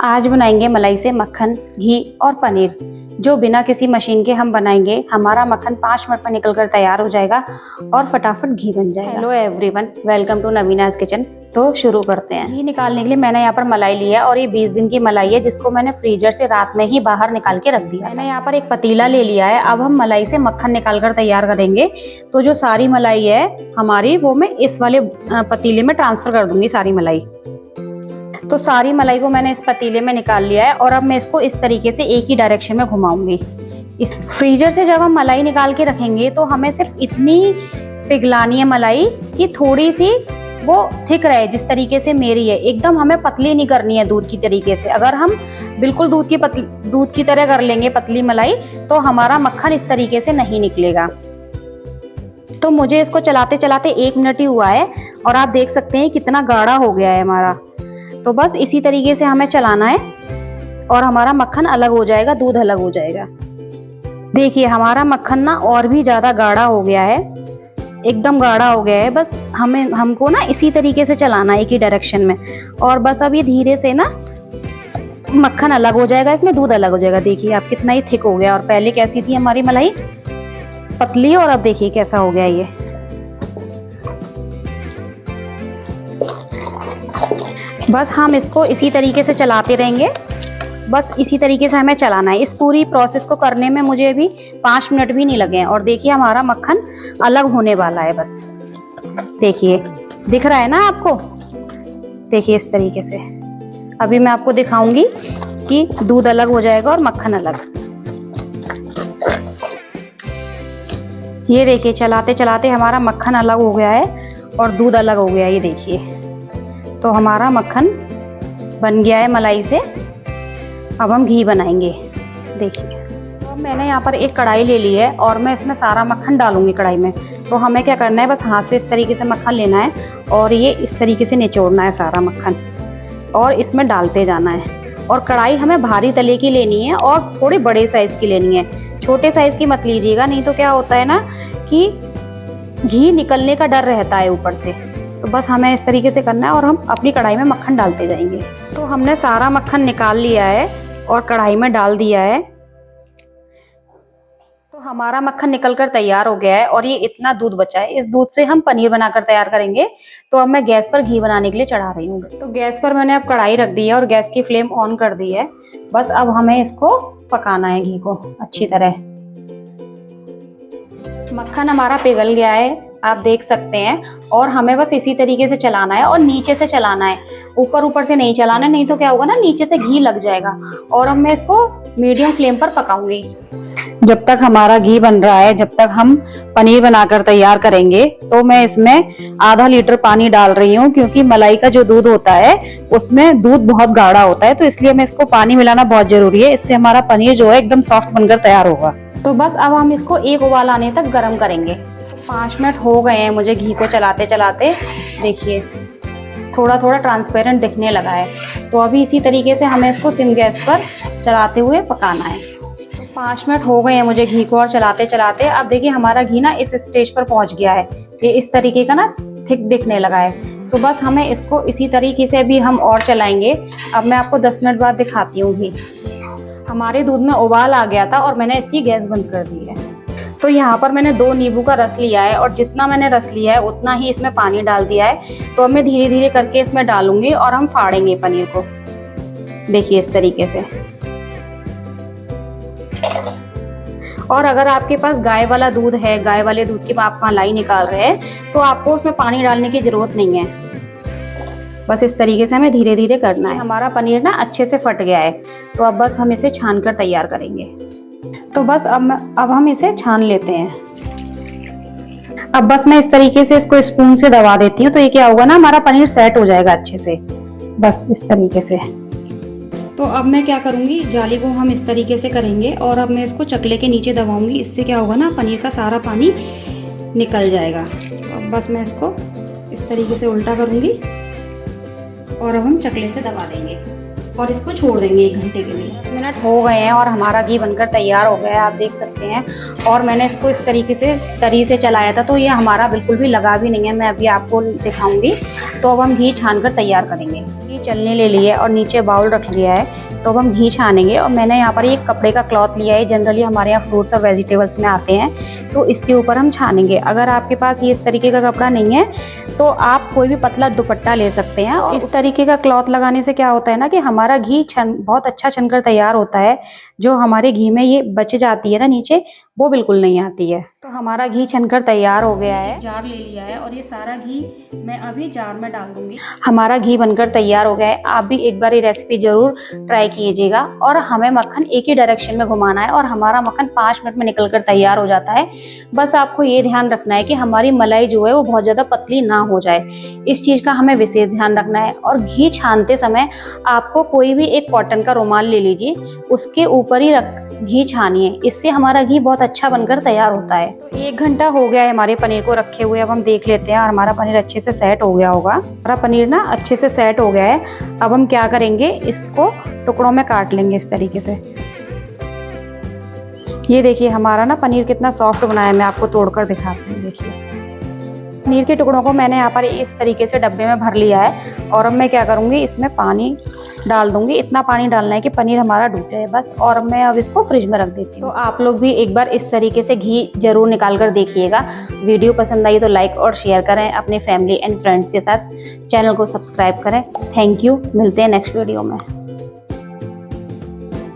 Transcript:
आज बनाएंगे मलाई से मक्खन, घी और पनीर, जो बिना किसी मशीन के हम बनाएंगे। हमारा मक्खन 5 मिनट में निकल कर तैयार हो जाएगा और फटाफट घी बन जाएगा। Hello everyone, welcome to Naveena's kitchen. तो शुरू करते हैं। घी निकालने के लिए मैंने यहाँ पर मलाई लिया और ये 20 दिन की मलाई है, जिसको मैंने फ्रीजर से रात में ही बाहर निकाल के रख दिया। मैंने यहाँ पर एक पतीला ले लिया है। अब हम मलाई से मक्खन निकाल कर तैयार करेंगे। तो जो सारी मलाई है हमारी, वो मैं इस वाले पतीले में ट्रांसफर कर दूंगी सारी मलाई। तो सारी मलाई को मैंने इस पतीले में निकाल लिया है और अब मैं इसको इस तरीके से एक ही डायरेक्शन में घुमाऊंगी। इस फ्रीजर से जब हम मलाई निकाल के रखेंगे तो हमें सिर्फ इतनी पिघलानी है मलाई कि थोड़ी सी वो थिक रहे, जिस तरीके से मेरी है। एकदम हमें पतली नहीं करनी है दूध की तरीके से। अगर हम बिल्कुल दूध की तरह कर लेंगे पतली मलाई, तो हमारा मक्खन इस तरीके से नहीं निकलेगा। तो मुझे इसको चलाते चलाते 1 मिनट ही हुआ है और आप देख सकते हैं कितना गाढ़ा हो गया है हमारा। तो बस इसी तरीके से हमें चलाना है और हमारा मक्खन अलग हो जाएगा, दूध अलग हो जाएगा। देखिए हमारा मक्खन ना और भी ज्यादा गाढ़ा हो गया है, एकदम गाढ़ा हो गया है। बस हमको ना इसी तरीके से चलाना है, एक ही डायरेक्शन में। और बस अब ये धीरे से ना मक्खन अलग हो जाएगा, इसमें दूध अलग हो जाएगा। देखिए आप कितना ही थिक हो गया, और पहले कैसी थी हमारी मलाई, पतली, और अब देखिए कैसा हो गया ये। बस हम इसको इसी तरीके से चलाते रहेंगे, बस इसी तरीके से हमें चलाना है। इस पूरी प्रोसेस को करने में मुझे अभी 5 मिनट भी नहीं लगे हैं। और देखिए हमारा मक्खन अलग होने वाला है। बस देखिए, दिख रहा है ना आपको? देखिए इस तरीके से अभी मैं आपको दिखाऊंगी कि दूध अलग हो जाएगा और मक्खन अलग। ये देखिए चलाते चलाते हमारा मक्खन अलग हो गया है और दूध अलग हो गया है। ये देखिए, तो हमारा मक्खन बन गया है मलाई से। अब हम घी बनाएंगे। देखिए तो मैंने यहाँ पर एक कढ़ाई ले ली है और मैं इसमें सारा मक्खन डालूंगी कढ़ाई में। तो हमें क्या करना है, बस हाथ से इस तरीके से मक्खन लेना है और ये इस तरीके से निचोड़ना है सारा मक्खन और इसमें डालते जाना है। और कढ़ाई हमें भारी तले की लेनी है और थोड़ी बड़े साइज़ की लेनी है, छोटे साइज़ की मत लीजिएगा, नहीं तो क्या होता है ना कि घी निकलने का डर रहता है ऊपर से। तो बस हमें इस तरीके से करना है और हम अपनी कढ़ाई में मक्खन डालते जाएंगे। तो हमने सारा मक्खन निकाल लिया है और कढ़ाई में डाल दिया है। तो हमारा मक्खन निकलकर तैयार हो गया है और ये इतना दूध बचा है, इस दूध से हम पनीर बनाकर तैयार करेंगे। तो अब मैं गैस पर घी बनाने के लिए चढ़ा रही हूँ। तो गैस पर मैंने अब कढ़ाई रख दी है और गैस की फ्लेम ऑन कर दी है। बस अब हमें इसको पकाना है, घी को अच्छी तरह। मक्खन हमारा पिघल गया है, आप देख सकते हैं। और हमें बस इसी तरीके से चलाना है और नीचे से चलाना है, ऊपर से नहीं चलाना है, नहीं तो क्या होगा ना, नीचे से घी लग जाएगा। और अब मैं इसको मीडियम फ्लेम पर पकाऊंगी जब तक हमारा घी बन रहा है। जब तक हम पनीर बनाकर तैयार करेंगे, तो मैं इसमें आधा लीटर पानी डाल रही हूँ, क्योंकि मलाई का जो दूध होता है उसमें दूध बहुत गाढ़ा होता है। तो इसलिए मैं इसको पानी मिलाना बहुत जरूरी है, इससे हमारा पनीर जो है एकदम सॉफ्ट बनकर तैयार होगा। तो बस अब हम इसको एक उबाल आने तक गर्म करेंगे। 5 मिनट हो गए हैं मुझे घी को चलाते चलाते। देखिए थोड़ा थोड़ा ट्रांसपेरेंट दिखने लगा है। तो अभी इसी तरीके से हमें इसको सिम गैस पर चलाते हुए पकाना है। तो 5 मिनट हो गए हैं मुझे घी को और चलाते चलाते। अब देखिए हमारा घी ना इस स्टेज पर पहुंच गया है, ये इस तरीके का ना थिक दिखने लगा है। तो बस हमें इसको इसी तरीके से भी हम और चलाएंगे। अब मैं आपको 10 मिनट बाद दिखाती हूँ घी। हमारे दूध में उबाल आ गया था और मैंने इसकी गैस बंद कर दी है। तो यहाँ पर मैंने 2 नींबू का रस लिया है और जितना मैंने रस लिया है उतना ही इसमें पानी डाल दिया है। तो अब मैं धीरे धीरे करके इसमें डालूंगी और हम फाड़ेंगे पनीर को। देखिए इस तरीके से। और अगर आपके पास गाय वाला दूध है, गाय वाले दूध की आप मलाई निकाल रहे हैं, तो आपको उसमें पानी डालने की जरूरत नहीं है। बस इस तरीके से हमें धीरे धीरे करना है। हमारा पनीर ना अच्छे से फट गया है, तो अब बस हम इसे छान कर तैयार करेंगे। तो बस अब हम इसे छान लेते हैं। अब बस मैं इस तरीके से इसको स्पून से दबा देती हूँ, तो ये क्या होगा ना, हमारा पनीर सेट हो जाएगा अच्छे से, बस इस तरीके से। तो अब मैं क्या करूँगी, जाली को हम इस तरीके से करेंगे और अब मैं इसको चकले के नीचे दबाऊंगी। इससे क्या होगा ना, पनीर का सारा पानी निकल जाएगा। तो अब बस मैं इसको इस तरीके से उल्टा करूँगी और अब हम चकले से दबा देंगे और इसको छोड़ देंगे 1 घंटे के लिए। 10 मिनट हो गए हैं और हमारा घी बनकर तैयार हो गया है, आप देख सकते हैं। और मैंने इसको इस तरीके से तरी से चलाया था, तो ये हमारा बिल्कुल भी लगा भी नहीं है। मैं अभी आपको दिखाऊंगी। तो अब हम घी छान कर तैयार करेंगे। घी घी चलनी ले ली है और नीचे बाउल रख लिया है, तो अब हम घी छानेंगे। और मैंने यहाँ पर एक कपड़े का क्लॉथ लिया है, जनरली हमारे यहाँ फ्रूट्स और वेजिटेबल्स में आते हैं, तो इसके ऊपर हम छानेंगे। अगर आपके पास ये इस तरीके का कपड़ा नहीं है तो आप कोई भी पतला दुपट्टा ले सकते हैं। और इस तरीके का क्लॉथ लगाने से क्या होता है ना कि हमारा घी बहुत अच्छा छनकर तैयार होता है। जो हमारे घी में ये बच जाती है ना नीचे, वो बिल्कुल नहीं आती है। तो हमारा घी छनकर तैयार हो गया है। जार ले लिया है और ये सारा घी मैं अभी जार में डाल दूंगी। हमारा घी बनकर तैयार हो गया है। आप भी एक बार ये रेसिपी जरूर ट्राई कीजिएगा। और हमें मक्खन एक ही डायरेक्शन में घुमाना है और हमारा मक्खन 5 मिनट में निकलकर तैयार हो जाता है। बस आपको ये ध्यान रखना है कि हमारी मलाई जो है वो बहुत ज़्यादा पतली ना हो जाए, इस चीज़ का हमें विशेष ध्यान रखना है। और घी छानते समय आपको कोई भी एक कॉटन का रुमाल ले लीजिए, उसके ऊपर ही रख घी छानिए, इससे हमारा घी बहुत अच्छा बनकर तैयार होता है। तो 1 घंटा हो गया है हमारे पनीर को रखे हुए। अब हम देख लेते हैं और हमारा पनीर अच्छे से सेट हो गया होगा। हमारा पनीर ना अच्छे से सेट हो गया है। अब हम क्या करेंगे, इसको टुकड़ों में काट लेंगे इस तरीके से। ये देखिए हमारा ना पनीर कितना सॉफ्ट बना है, मैं आपको तोड़कर दिखाती हूँ। देखिए पनीर के टुकड़ों को मैंने यहाँ पर इस तरीके से डब्बे में भर लिया है। और अब मैं क्या करूँगी, इसमें पानी डाल दूंगी। इतना पानी डालना है कि पनीर हमारा डूब जाए बस। और मैं अब इसको फ्रिज में रख देती हूँ। तो आप लोग भी एक बार इस तरीके से घी जरूर निकाल कर देखिएगा। वीडियो पसंद आई तो लाइक और शेयर करें अपने फैमिली एंड फ्रेंड्स के साथ। चैनल को सब्सक्राइब करें। थैंक यू, मिलते हैं नेक्स्ट वीडियो में।